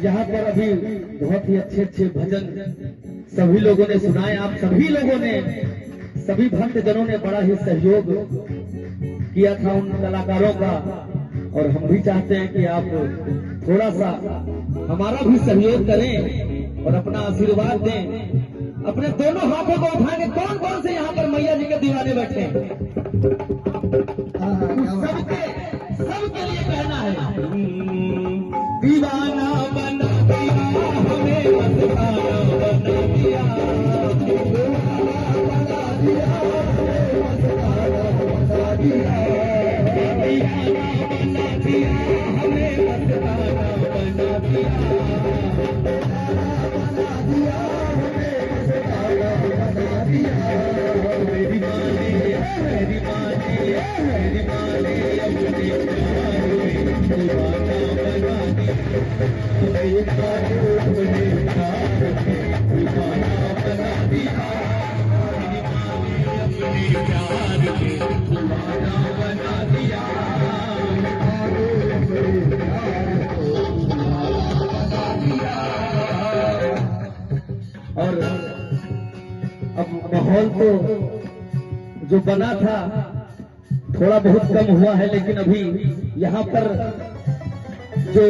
यहाँ पर अभी बहुत ही अच्छे अच्छे भजन सभी लोगों ने सुनाए। आप सभी लोगों ने, सभी भक्त जनों ने बड़ा ही सहयोग किया था उन कलाकारों का, और हम भी चाहते हैं कि आप थोड़ा सा हमारा भी सहयोग करें और अपना आशीर्वाद दें। अपने दोनों हाथों को उठाएंगे। कौन कौन से यहाँ पर मैया जी के दीवाने बैठे हैं? सबके लिए कहना है, दीवाना बना दिया हमें, मस्ताना बना दिया, दीवाना बना दिया हमें, मस्ताना बना दिया, दीवाना बना दिया हमें, मस्ताना बना दिया, बना दिया हमें, मस्ताना बना दिया। मेरी माली, मेरी माली, मेरी माली अपनी दीवाना बना दिया, एक बार अपने प्यार की दीवाना बना दिया, मेरी माली अपने प्यार की दीवाना बना दिया, मेरे प्यार को दीवाना बना दिया। और अब माहौल तो जो बना था थोड़ा बहुत कम हुआ है, लेकिन अभी यहाँ पर जो